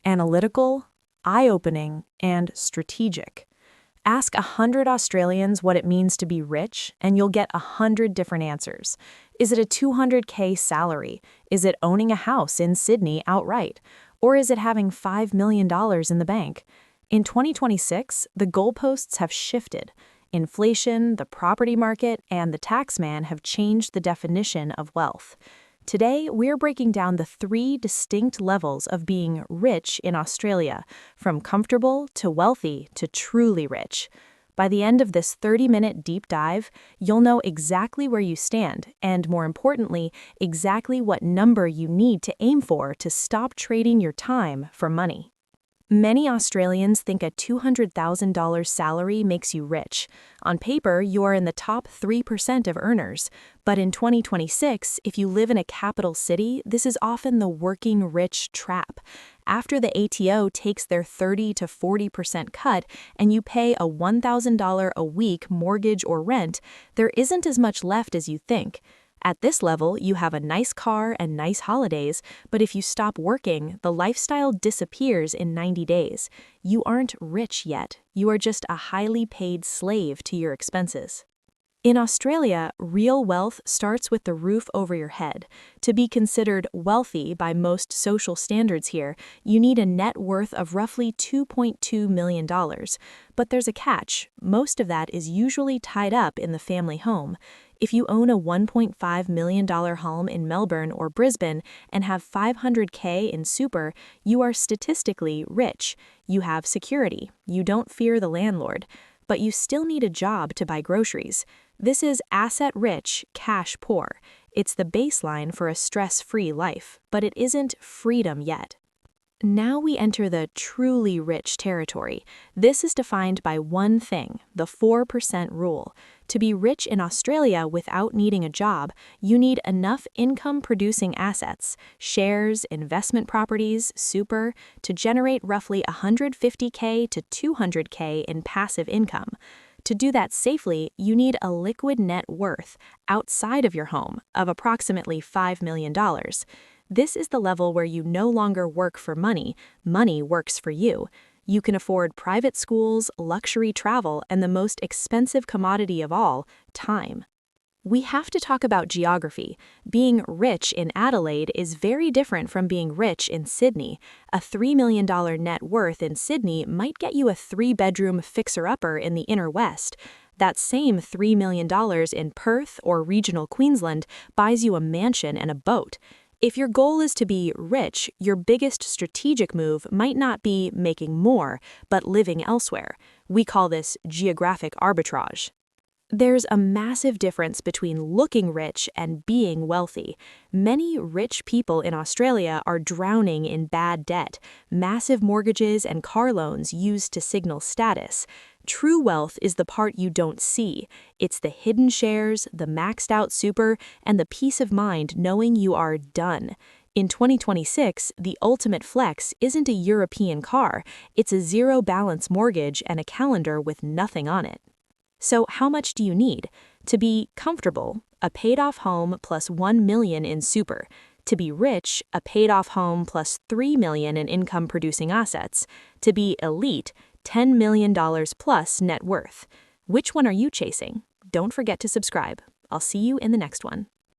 analytical, eye-opening, and strategic. Ask 100 Australians what it means to be rich, and you'll get 100 different answers. Is it a 200K salary? Is it owning a house in Sydney outright? Or is it having $5 million in the bank? In 2026, the goalposts have shifted. Inflation, the property market, and the tax man have changed the definition of wealth. Today, we're breaking down the 3 distinct levels of being rich in Australia, from comfortable to wealthy to truly rich. By the end of this 30-minute deep dive, you'll know exactly where you stand, and more importantly, exactly what number you need to aim for to stop trading your time for money. Many Australians think a $200,000 salary makes you rich. On paper, you are in the top 3% of earners. But in 2026, if you live in a capital city, this is often the working rich trap. After the ATO takes their 30 to 40% cut and you pay a $1,000 a week mortgage or rent, there isn't as much left as you think. At this level, you have a nice car and nice holidays, but if you stop working, the lifestyle disappears in 90 days. You aren't rich yet. You are just a highly paid slave to your expenses. In Australia, real wealth starts with the roof over your head. To be considered wealthy by most social standards here, you need a net worth of roughly $2.2 million. But there's a catch. Most of that is usually tied up in the family home. If you own a $1.5 million home in Melbourne or Brisbane and have $500K in super, you are statistically rich. You have security. You don't fear the landlord. But you still need a job to buy groceries. This is asset-rich, cash-poor. It's the baseline for a stress-free life, but it isn't freedom yet. Now we enter the truly rich territory. This is defined by one thing, the 4% rule. To be rich in Australia without needing a job, you need enough income-producing assets, shares, investment properties, super, to generate roughly $150K to $200K in passive income. To do that safely, you need a liquid net worth outside of your home of approximately $5 million. This is the level where you no longer work for money, money works for you. You can afford private schools, luxury travel, and the most expensive commodity of all, time. We have to talk about geography. Being rich in Adelaide is very different from being rich in Sydney. A $3 million net worth in Sydney might get you a 3-bedroom fixer-upper in the inner west. That same $3 million in Perth or regional Queensland buys you a mansion and a boat. If your goal is to be rich, your biggest strategic move might not be making more, but living elsewhere. We call this geographic arbitrage. There's a massive difference between looking rich and being wealthy. Many rich people in Australia are drowning in bad debt, massive mortgages and car loans used to signal status. True wealth is the part you don't see. It's the hidden shares, the maxed out super, and the peace of mind knowing you are done. In 2026, the ultimate flex isn't a European car, it's a zero-balance mortgage and a calendar with nothing on it. So how much do you need? To be comfortable, a paid-off home plus $1 million in super. To be rich, a paid-off home plus $3 million in income-producing assets. To be elite, $10 million plus net worth. Which one are you chasing? Don't forget to subscribe. I'll see you in the next one.